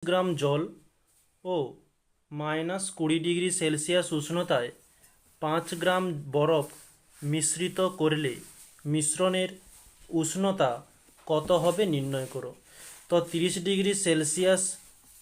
গ্রাম জল ও -20 degree Celsius উষ্ণতায় 5 গ্রাম বরফ মিশ্রিত করলে মিশ্রণের উষ্ণতা কত হবে নির্ণয় করো। তো 30 ডিগ্রি সেলসিয়াস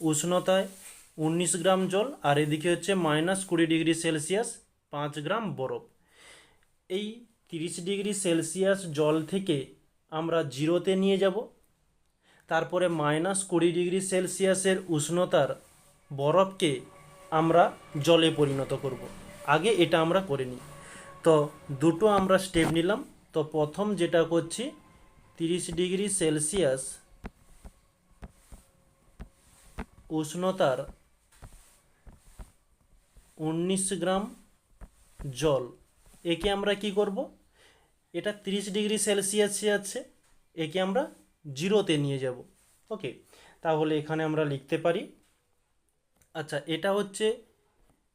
উষ্ণতায় 19 গ্রাম জল আর এদিকে হচ্ছে -20 ডিগ্রি সেলসিয়াস 5 গ্রাম বরফ। এই 30 ডিগ্রি সেলসিয়াস জল থেকে আমরা জিরোতে নিয়ে যাব, তারপরে -20 ডিগ্রি সেলসিয়াসের উষ্ণতার বরফকে আমরা জলে পরিণত করব। আগে এটা আমরা করে নিই। তো দুটো আমরা স্টেপ নিলাম। তো প্রথম যেটা করছি, 30 ডিগ্রি সেলসিয়াস উষ্ণতার 19 গ্রাম জল, একে আমরা কি করব, এটা 30 ডিগ্রি সেলসিয়াসে আছে, একে আমরা জিরোতে নিয়ে যাব। ওকে, তাহলে এখানে আমরা লিখতে পারি, আচ্ছা এটা হচ্ছে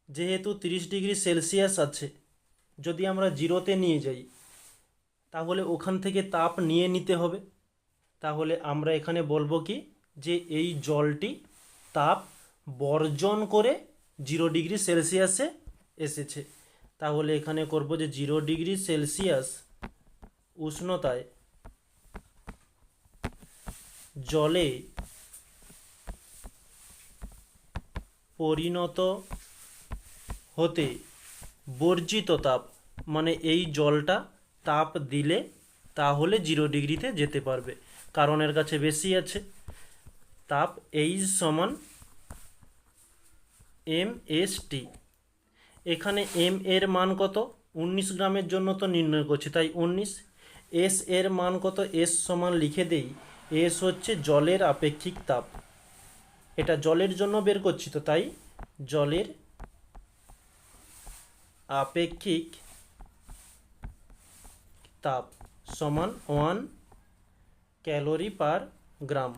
যেহেতু 30 ডিগ্রি সেলসিয়াস আছে, যদি আমরা জিরোতে নিয়ে যাই তাহলে ওখান থেকে তাপ নিয়ে নিতে হবে। তাহলে আমরা এখানে বলবো কি, যে এই জলটি তাপ বর্জন করে 0 ডিগ্রি সেলসিয়াসে এসেছে। তাহলে এখানে করব যে 0 ডিগ্রি সেলসিয়াস উষ্ণতায় জলে পরিণত হতে বর্জিত তাপ, মানে এই জলটা তাপ দিলে তাহলে 0 ডিগ্রিতে যেতে পারবে, কারণ এর কাছে বেশি আছে তাপ। এইচ সমান mst। এখানে m এর মান কত, 19 গ্রামের জন্য তো নির্ণয় করছি, তাই 19। s এর মান কত, s সমান লিখে দেই, s হচ্ছে জলের আপেক্ষিক তাপ, এটা জলের জন্য বের করছি, তো তাই জলের আপেক্ষিক তাপ সমান 1 ক্যালোরি পার গ্রাম।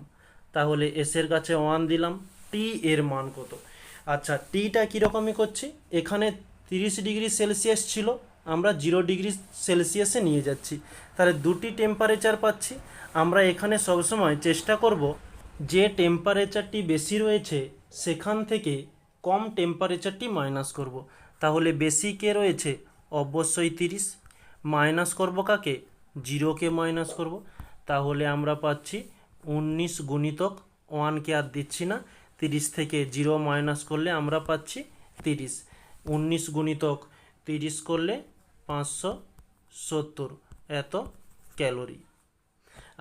তাহলে এস এর কাছে 1 দিলাম। টি এর মান কত, আচ্ছা টিটা কীরকমই করছি, এখানে 30 ডিগ্রি সেলসিয়াস ছিল, আমরা 0 ডিগ্রি সেলসিয়াসে নিয়ে যাচ্ছি, তাহলে দুটি টেম্পারেচার পাচ্ছি। আমরা এখানে সবসময় চেষ্টা করব যে টেম্পারেচারটি বেশি রয়েছে সেখান থেকে কম টেম্পারেচারটি মাইনাস করব। তাহলে বেশি কে রয়েছে, অবশ্যই 30, মাইনাস করব কাকে, জিরোকে মাইনাস করব। তাহলে আমরা পাচ্ছি 19 গুণিতক 1কে আর দিচ্ছি না, 30 থেকে 0 মাইনাস করলে আমরা পাচ্ছি 30। 19 গুণিতক 30 করলে 570 এত ক্যালোরি।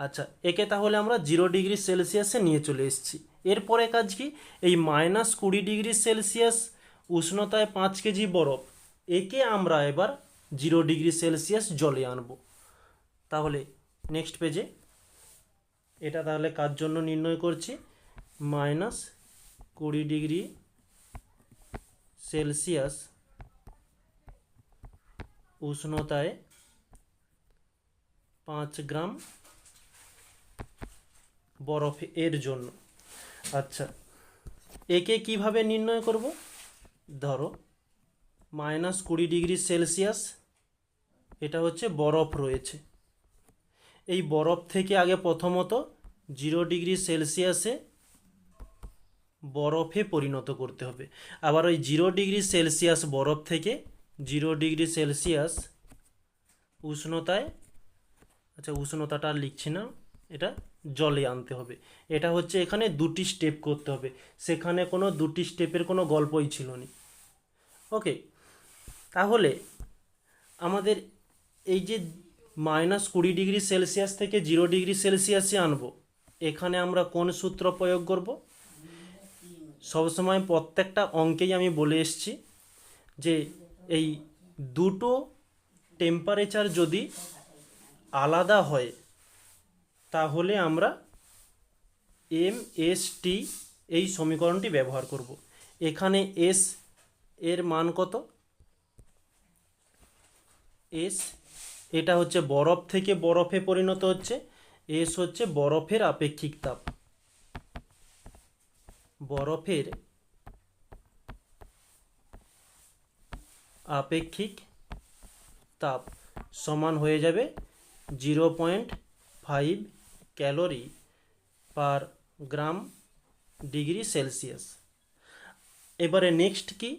আচ্ছা একে তাহলে আমরা 0 ডিগ্রি সেলসিয়াসে নিয়ে চলে এসেছি। এরপরে কাজ কি, এই -20 ডিগ্রি সেলসিয়াস উষ্ণতায় 5 কেজি বরফ, একে আমরা এবার 0 ডিগ্রি সেলসিয়াস জলে আনব। তাহলে নেক্সট পেজে এটা তাহলে কার জন্য নির্ণয় করছি, -20 ডিগ্রি সেলসিয়াস উষ্ণতায় 5 গ্রাম বরফ এর জন্য। আচ্ছা একে কিভাবে নির্ণয় করব, ধরো -20 ডিগ্রি সেলসিয়াস, এটা হচ্ছে বরফ রয়েছে, এই বরফ থেকে আগে প্রথমত 0 ডিগ্রি সেলসিয়াসে বরফে পরিণত করতে হবে, আবার ওই 0 ডিগ্রি সেলসিয়াস বরফ থেকে 0 ডিগ্রি সেলসিয়াস উষ্ণতায়, আচ্ছা উষ্ণতাটা আর লিখছি না, এটা জলে আনতে হবে। এটা হচ্ছে এখানে দুটি স্টেপ করতে হবে, সেখানে কোনো দুটি স্টেপের কোনো গল্পই ছিল না। ওকে, তাহলে আমাদের এই যে -20 ডিগ্রি সেলসিয়াস থেকে 0 ডিগ্রি সেলসিয়াসে আনবো, এখানে আমরা কোন সূত্র প্রয়োগ করব, সবসময় প্রত্যেকটা অঙ্কেই আমি বলে এসছি যে এই দুটো টেম্পারেচার যদি আলাদা হয় তাহলে আমরা mst এই সমীকরণটি ব্যবহার করব। এখানে s এর মান কত, s এটা হচ্ছে বরফ থেকে বরফে পরিণত হচ্ছে, s হচ্ছে বরফের আপেক্ষিক তাপ, বরফের আপেক্ষিক তাপ সমান হয়ে যাবে 0.5 ক্যালোরি পার গ্রাম ডিগ্রি সেলসিয়াস। এবারে নেক্সট কি,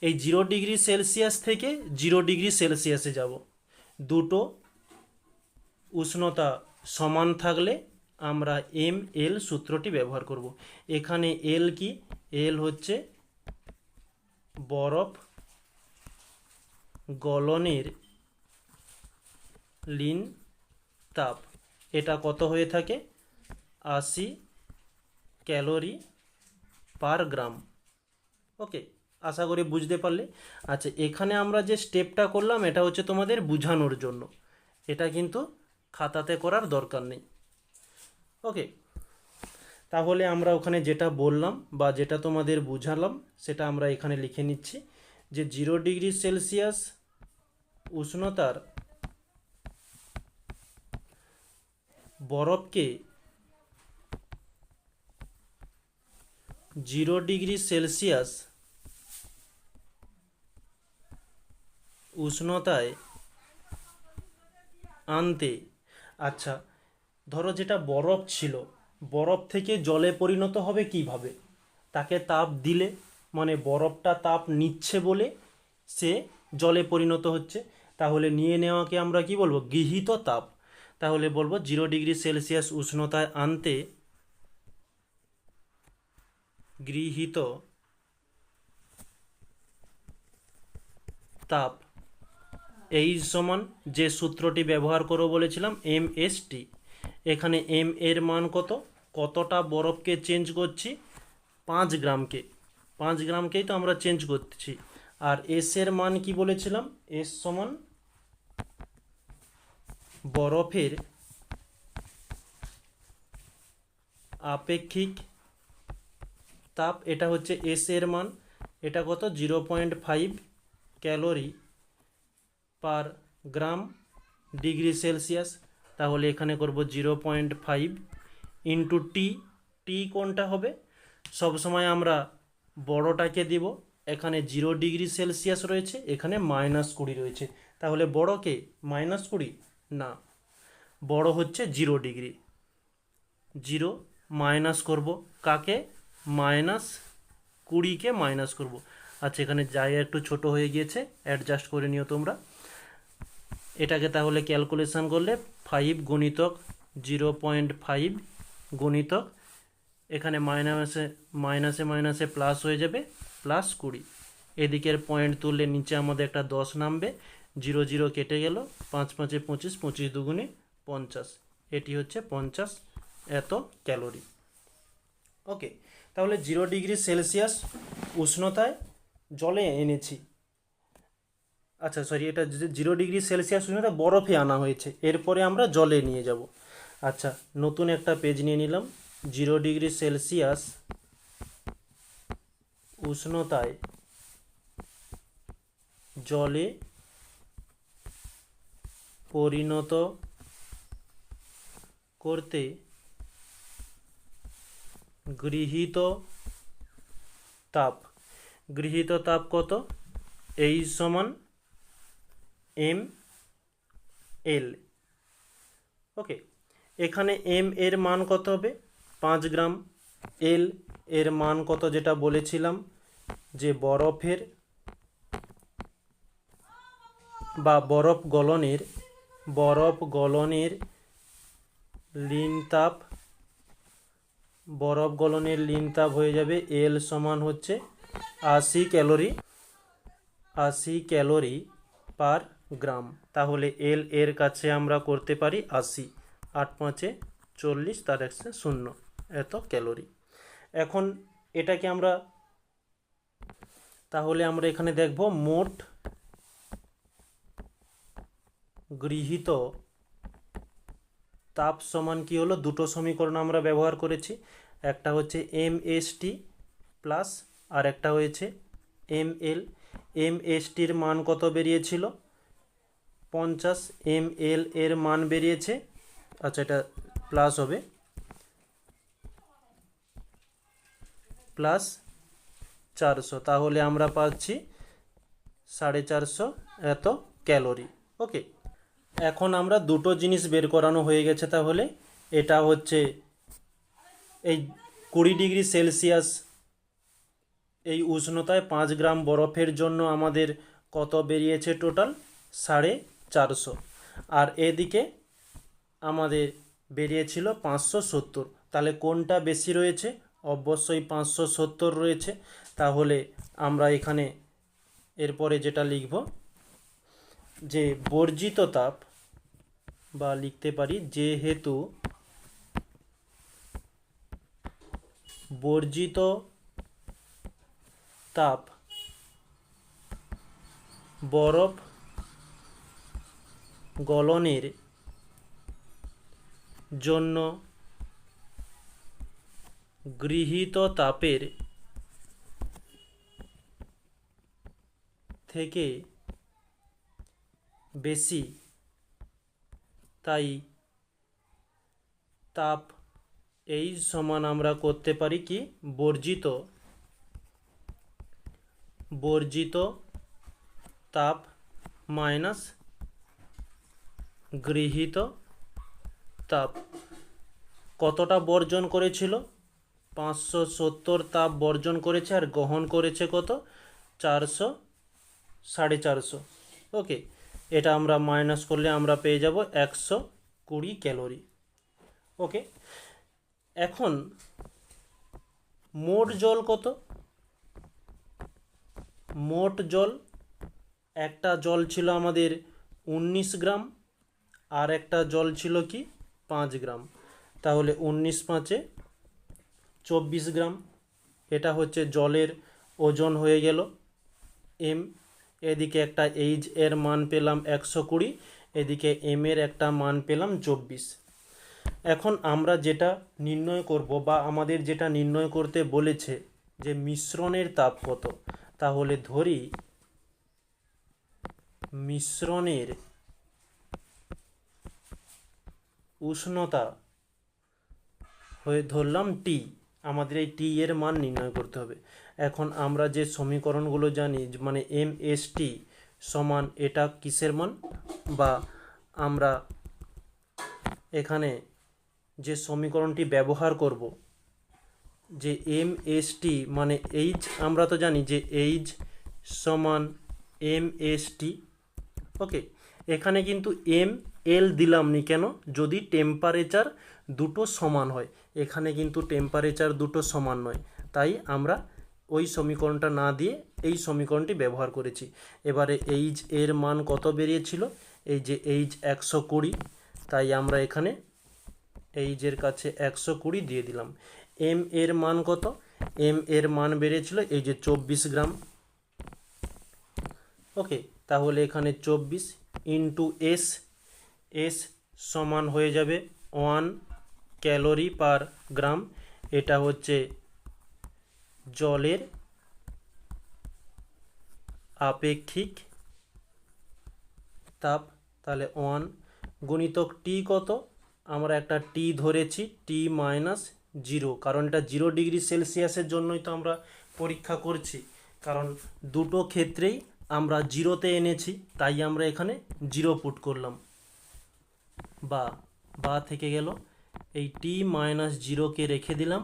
এই 0 ডিগ্রি সেলসিয়াস থেকে 0 ডিগ্রি সেলসিয়াসে যাব। দুটো উষ্ণতা সমান থাকলে আমরা এল সূত্রটি ব্যবহার করব। এখানে এল কি, এল হচ্ছে বরফ গলনের লিন তাপ। এটা কত হয়ে থাকে, 80 ক্যালোরি পার গ্রাম। ওকে, আশা করি বুঝতে পারলে। আচ্ছা, এখানে আমরা যে স্টেপটা করলাম এটা হচ্ছে তোমাদের বোঝানোর জন্য, এটা কিন্তু খাতাতে করার দরকার নেই। ওকে, তাহলে আমরা ওখানে যেটা বললাম বা যেটা তোমাদের বুঝালাম সেটা আমরা এখানে লিখে নিচ্ছি, যে 0 ডিগ্রি সেলসিয়াস উষ্ণতার বরফকে 0 ডিগ্রি সেলসিয়াস উষ্ণতায় আনতে। আচ্ছা, ধরো যেটা বরফ ছিল, বরফ থেকে জলে পরিণত হবে কিভাবে, তাকে তাপ দিলে, মানে বরফটা তাপ নিচ্ছে বলে সে জলে পরিণত হচ্ছে। তাহলে নিয়ে নেওয়াকে আমরা কি বলবো, গৃহীত তাপ। তাহলে বলবো 0 ডিগ্রি সেলসিয়াস উষ্ণতায় আনতে গৃহীত তাপ এই সমান যে সূত্রটি ব্যবহার করো বলেছিলাম MST। এখানে এম এর মান কত, কতটা বরফকে চেঞ্জ করছি, 5 গ্রামকে, 5 গ্রামকেই তো আমরা চেঞ্জ করছি। আর এস এর মান কি বলেছিলাম, এস সমান বরফের আপেক্ষিক তাপ। এটা হচ্ছে এস এর মান, এটা কত 0.5 ক্যালোরি পার গ্রাম ডিগ্রি সেলসিয়াস। তাহলে এখানে করব 0.5 ইন্টু টি। টি কোনটা হবে, সবসময় আমরা বড়টাকে দিব। এখানে 0 ডিগ্রি সেলসিয়াস রয়েছে, এখানে -20 রয়েছে, তাহলে বড়কে -20 না, বড় হচ্ছে 0 ডিগ্রি। 0 মাইনাস করব কাকে, -20কে মাইনাস করব। আচ্ছা, এখানে জায়গা একটু ছোট হয়ে গিয়েছে, অ্যাডজাস্ট করে নিও তোমরা। এটাকে তাহলে ক্যালকুলেশন করলে 5 গুণিতক 0.5 গুণিতক, এখানে মাইনাসে মাইনাসে মাইনাসে প্লাস হয়ে যাবে, +20। এদিকের পয়েন্ট তুললে নিচে আমাদের একটা 10 নামবে, 0 0 কেটে গেল, 5 5 25, 25 দুগুণে 50, এটি হচ্ছে 50 এত ক্যালোরি। ওকে, তাহলে 0 ডিগ্রি সেলসিয়াস উষ্ণতায় জলে এনেছি। আচ্ছা সরি, এটা 0 ডিগ্রি সেলসিয়াস উষ্ণতা বরফে আনা হয়েছে, এরপরে আমরা জলে নিয়ে যাব। আচ্ছা, নতুন একটা পেজ নিয়ে নিলাম। 0 ডিগ্রি সেলসিয়াস উষ্ণতায় জলে পরিণত করতে গৃহীত তাপ। গৃহীত তাপ কত, এই সমান ML। ওকে, এখানে এম এর মান কত হবে, 5 গ্রাম। এল এর মান কত যেটা বলেছিলাম, যে বরফের বা বরফ গলনের লিন তাপ। বরফ গলনের লিন তাপ হয়ে যাবে এল সমান হচ্ছে 80 ক্যালোরি পার গ্রাম। তাহলে এল এর কাছে আমরা করতে পারি 80, 8 5 40, তার 0 এত ক্যালোরি। এখন এটাকে আমরা, তাহলে আমরা এখানে দেখব মোট গৃহীত তাপ সমান কি হলো, দুটো সমীকরণ আমরা ব্যবহার করেছি, একটা হচ্ছে MST প্লাস আর একটা হয়েছে ML। MSTর মান কত বেরিয়েছিল, 50, ML এর মান বেরিয়েছে, আচ্ছা এটা প্লাস হবে, +400, তাহলে আমরা পাচ্ছি 450 এত ক্যালোরি। ওকে, এখন আমরা দুটো জিনিস বের করানো হয়ে গেছে। তাহলে এটা হচ্ছে এই 20 ডিগ্রি সেলসিয়াস এই উষ্ণতায় 5 গ্রাম বরফের জন্য আমাদের কত বেরিয়েছে টোটাল? 450। আর এদিকে আমাদের বেরিয়েছিল 570। তাহলে কোনটা বেশি রয়েছে? অবশ্যই 570 রয়েছে। তাহলে আমরা এখানে এরপরে যেটা লিখব যে বর্জিত তাপ, বা লিখতে পারি যেহেতু বর্জিত তাপ বরফ গলনের জন্য গৃহীত তাপের থেকে বেশি, তাই তাপ এই সমান আমরা করতে পারি কি বর্জিত তাপ মাইনাস গৃহীত তাপ। কতটা বর্জন করেছিল? 570 তাপ বর্জন করেছে, আর গ্রহণ করেছে কত? 400, 450। ওকে, এটা আমরা মাইনাস করলে আমরা পেয়ে যাব 120 ক্যালোরি। ওকে, এখন মোট জল কত? মোট জল, একটা জল ছিল আমাদের 19 গ্রাম, আর একটা জল ছিল কি 5 গ্রাম। তাহলে 19 5 24 গ্রাম। এটা হচ্ছে জলের ওজন হয়ে গেল এম। এদিকে একটা এইচ এর মান পেলাম 120, এদিকে এম এর একটা মান পেলাম 24। এখন আমরা যেটা নির্ণয় করব, বা আমাদের যেটা নির্ণয় করতে বলেছে যে মিশ্রণের তাপ কত, তাহলে ধরি মিশ্রণের উষ্ণতা হয়ে ধরলাম টি। আমাদের এই টি এর মান নির্ণয় করতে হবে। এখন আমরা যে সমীকরণগুলো জানি, মানে এম এস টি সমান এটা কিসের মান, বা আমরা এখানে যে সমীকরণটি ব্যবহার করব যে এম এস টি মানে এইচ, আমরা তো জানি যে এইচ সমান এম এস টি। ওকে, এখানে কিন্তু এম এল দিলাম নি কেন? যদি টেম্পারেচার দুটো সমান হয়। এখানে কিন্তু টেম্পারেচার দুটো সমান নয়, তাই আমরা ওই সমীকরণটা না দিয়ে এই সমীকরণটি ব্যবহার করেছি। এবারে এইচ এর মান কত বেরিয়েছিল? এই যে এইচ 120, তাই আমরা এখানে এইচের কাছে 120 দিয়ে দিলাম। এম এর মান কত? এম এর মান বেরিয়েছিল এই যে 24 গ্রাম। ওকে, তাহলে এখানে 24 ইন্টু এস, এস সমান হয়ে যাবে 1 ক্যালোরি পার গ্রাম। এটা হচ্ছে জলের আপেক্ষিক তাপ। তাহলে 1 গুণিতক টি কত? আমরা একটা টি ধরেছি, টি মাইনাস 0, কারণ এটা 0 ডিগ্রি সেলসিয়াসের জন্যই তো আমরা পরীক্ষা করছি, কারণ দুটো ক্ষেত্রেই আমরা 0-তে এনেছি, তাই আমরা এখানে 0 পুট করলাম। বা থেকে গেল, এই টি মাইনাস 0কে রেখে দিলাম,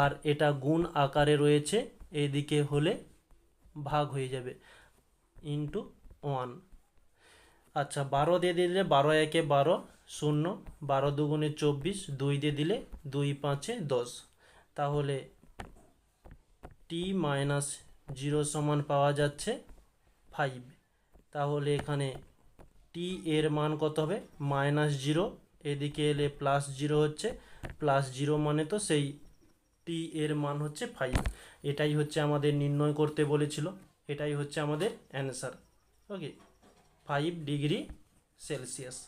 আর এটা গুণ আকারে রয়েছে, এদিকে হলে ভাগ হয়ে যাবে ইন্টু 1। আচ্ছা, 12 দিয়ে দিলে 12 একে 12, 0, 12 দুগুণে 24, 2 দিয়ে দিলে 2 5 10। তাহলে টি মাইনাস 0 সমান পাওয়া যাচ্ছে 5। তাহলে এখানে টি এর মান কত হবে? -0, এদিকে এলে +0 হচ্ছে, +0 মানে তো সেই টি এর মান হচ্ছে 5। এটাই হচ্ছে আমাদের নির্ণয় করতে বলেছিল, এটাই হচ্ছে আমাদের অ্যান্সার। ওকে, 5 ডিগ্রি সেলসিয়াস।